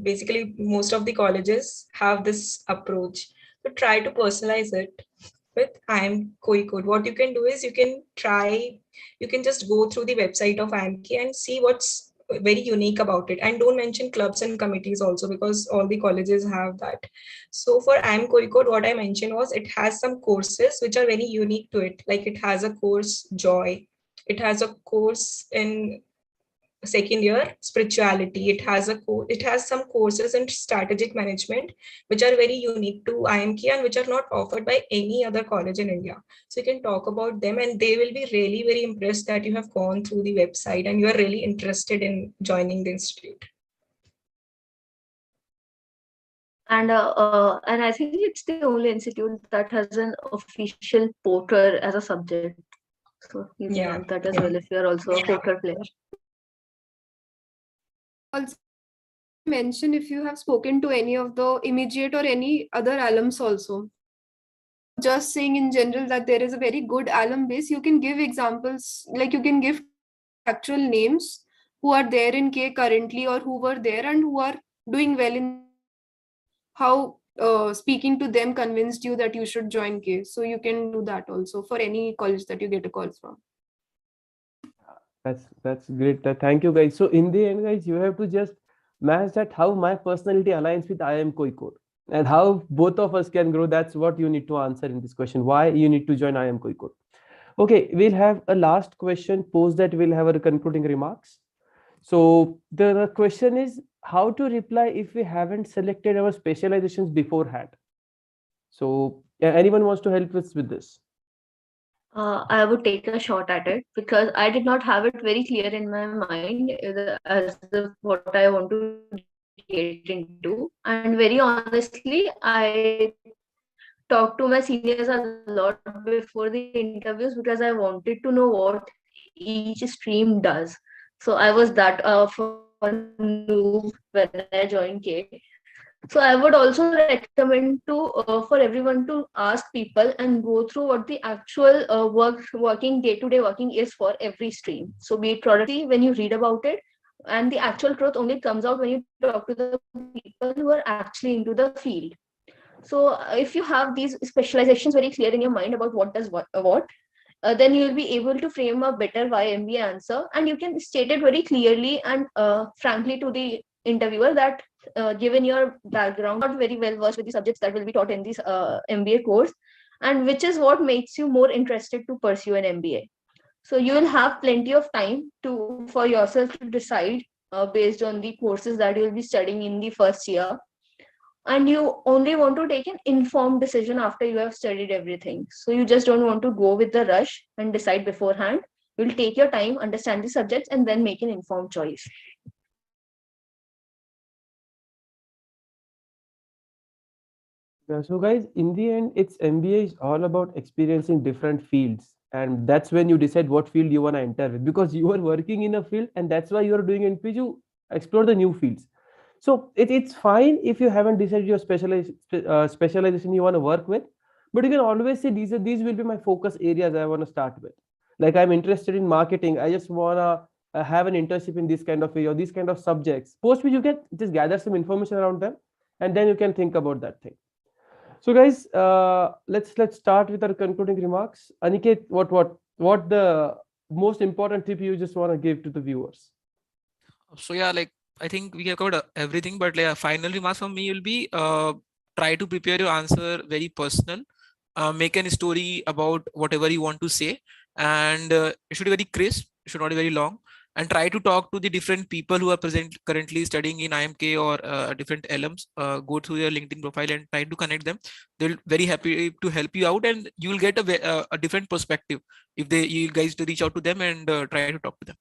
basically most of the colleges have this approach. So try to personalize it with IIM Kozhikode. What you can do is you can just go through the website of IIMK and see what's very unique about it. And don't mention clubs and committees also, because all the colleges have that. So for IIM Kozhikode, what I mentioned was it has some courses which are very unique to it. Like it has a course Joy. It has a course in second year spirituality. It has some courses in strategic management which are very unique to IIMK and which are not offered by any other college in India. So you can talk about them and they will be really very impressed that you have gone through the website and you are really interested in joining the institute. And I think it's the only institute that has an official poker as a subject. So you can add that as well if you're also a poker player. Also mention if you have spoken to any of the immediate or any other alums also. Just saying in general that there is a very good alum base, you can give examples, like you can give actual names who are there in K currently or who were there and who are doing well in how speaking to them convinced you that you should join K. So you can do that also for any college that you get a call from. That's great. Thank you, guys. So in the end, guys, you have to just match that how my personality aligns with IIM Kozhikode and how both of us can grow. That's what you need to answer in this question. Why you need to join IIM Kozhikode. Okay, we'll have a last question. Post that we'll have our concluding remarks. So the question is how to reply if we haven't selected our specializations beforehand. So anyone wants to help us with this? I would take a shot at it because I did not have it very clear in my mind as what I want to get into. And very honestly, I talked to my seniors a lot before the interviews because I wanted to know what each stream does. So I was that for noob when I joined K. So I would also recommend to for everyone to ask people and go through what the actual working day-to-day working is for every stream. So be it productivity when you read about it, and the actual truth only comes out when you talk to the people who are actually into the field. So if you have these specializations very clear in your mind about what does what, then you will be able to frame a better why MBA answer, and you can state it very clearly and frankly to the interviewer that given your background, not very well versed with the subjects that will be taught in this MBA course, and which is what makes you more interested to pursue an MBA. So you will have plenty of time to for yourself to decide based on the courses that you will be studying in the first year, and you only want to take an informed decision after you have studied everything. So you just don't want to go with the rush and decide beforehand. You'll take your time, understand the subjects, and then make an informed choice. Yeah, so guys, in the end, it's MBA is all about experiencing different fields. And that's when you decide what field you want to enter with, because you are working in a field and that's why you are doing NP, you explore the new fields. So it's fine if you haven't decided your specialization you want to work with, but you can always say these will be my focus areas I want to start with. Like I'm interested in marketing, I just want to have an internship in this kind of area, or these kind of subjects. Post which you can just gather some information around them, and then you can think about that thing. So guys, let's start with our concluding remarks. Aniket, what the most important tip you just want to give to the viewers? So yeah, like I think we have covered everything, but like a final remarks from me will be try to prepare your answer very personal. Make a story about whatever you want to say, and it should be very crisp. It should not be very long. And try to talk to the different people who are currently studying in IMK or different LMs. Go through their LinkedIn profile and try to connect them. They'll very happy to help you out, and you will get a different perspective if you guys to reach out to them and try to talk to them.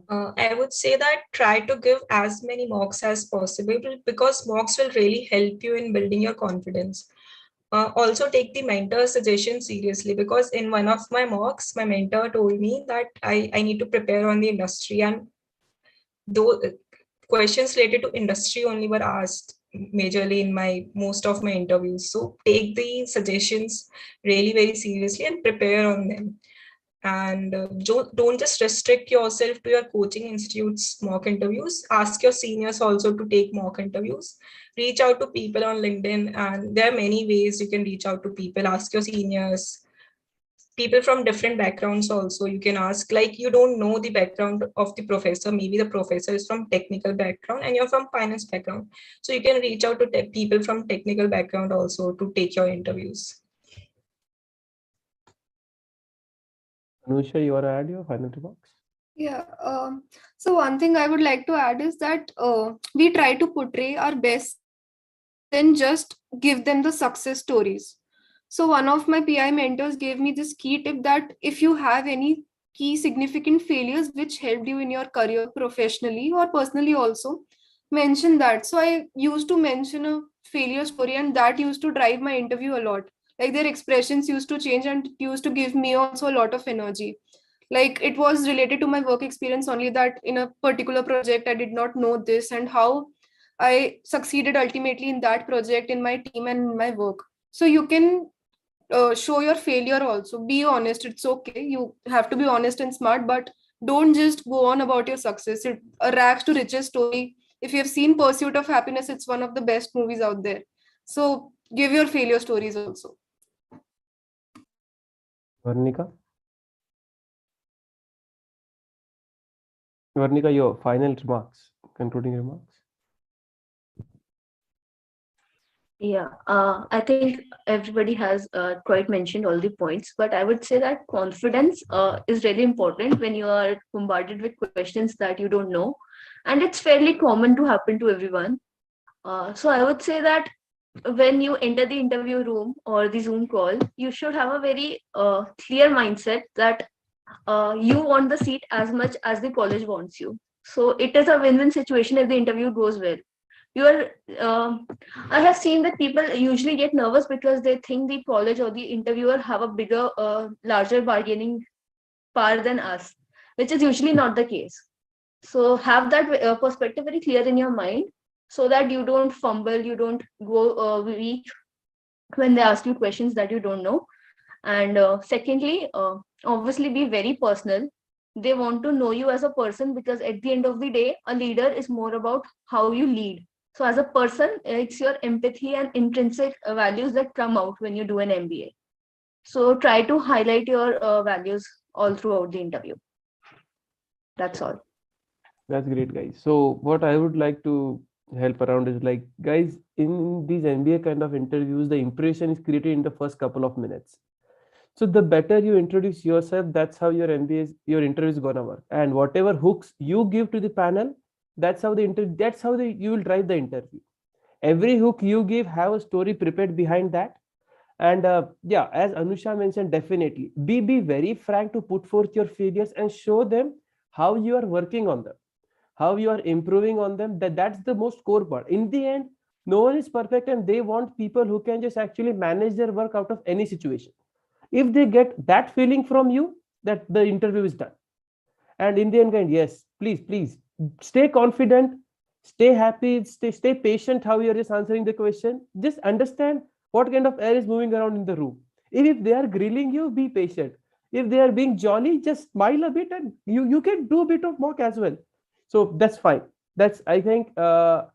I would say that try to give as many mocks as possible, because mocks will really help you in building your confidence. Also take the mentor suggestion seriously, because in one of my mocks, my mentor told me that I need to prepare on the industry, and though questions related to industry only were asked majorly in most of my interviews. So take the suggestions really very seriously and prepare on them. And don't just restrict yourself to your coaching institute's mock interviews. Ask your seniors also to take mock interviews. Reach out to people on LinkedIn, and there are many ways you can reach out to people. Ask your seniors, people from different backgrounds also. You can ask, like, you don't know the background of the professor, maybe the professor is from technical background and you're from finance background, so you can reach out to people from technical background also to take your interviews. Anusha, you want to add your final remarks? Yeah. So one thing I would like to add is that we try to portray our best, then just give them the success stories. So one of my PI mentors gave me this key tip that if you have any key significant failures which helped you in your career professionally or personally also, mention that. So I used to mention a failure story, and that used to drive my interview a lot. Like their expressions used to change, and it used to give me also a lot of energy. Like it was related to my work experience only, that in a particular project I did not know this, and how I succeeded ultimately in that project, in my team and in my work. So you can show your failure also. Be honest, it's okay, you have to be honest and smart, but don't just go on about your success. It a rags to riches story. If you have seen Pursuit of Happiness, it's one of the best movies out there. So give your failure stories also. Varnika? Varnika, your final remarks, concluding remarks. Yeah, I think everybody has quite mentioned all the points, but I would say that confidence is really important when you are bombarded with questions that you don't know, and it's fairly common to happen to everyone. So I would say that when you enter the interview room or the Zoom call, you should have a very clear mindset that you want the seat as much as the college wants you. So it is a win-win situation if the interview goes well. I have seen that people usually get nervous because they think the college or the interviewer have a bigger, larger bargaining power than us, which is usually not the case. So have that perspective very clear in your mind, so that you don't fumble, you don't go weak when they ask you questions that you don't know. And secondly, obviously be very personal. They want to know you as a person, because at the end of the day, a leader is more about how you lead. So as a person, it's your empathy and intrinsic values that come out when you do an MBA. So try to highlight your values all throughout the interview. That's all. That's great, guys. So what I would like to help around is like, guys, in these MBA kind of interviews, the impression is created in the first couple of minutes. So the better you introduce yourself, that's how your interview is gonna work. And whatever hooks you give to the panel, that's how you will drive the interview. Every hook you give, have a story prepared behind that. And yeah, as Anusha mentioned, definitely be very frank to put forth your failures and show them how you are working on them, how you are improving on them. That's the most core part. In the end, no one is perfect, and they want people who can just actually manage their work out of any situation. If they get that feeling from you, that the interview is done. And in the end, yes, please stay confident, stay happy, stay patient. How you're just answering the question, just understand what kind of air is moving around in the room. If they are grilling you, be patient. If they are being jolly, just smile a bit, and you can do a bit of mock as well. So that's fine. That's, I think,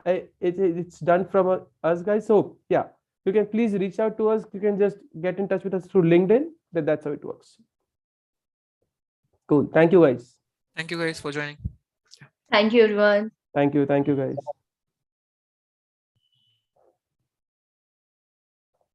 it's done from us, guys. So yeah, you can please reach out to us. You can just get in touch with us through LinkedIn. That's how it works. Cool. Thank you, guys. Thank you guys for joining. Thank you, everyone. Thank you, guys.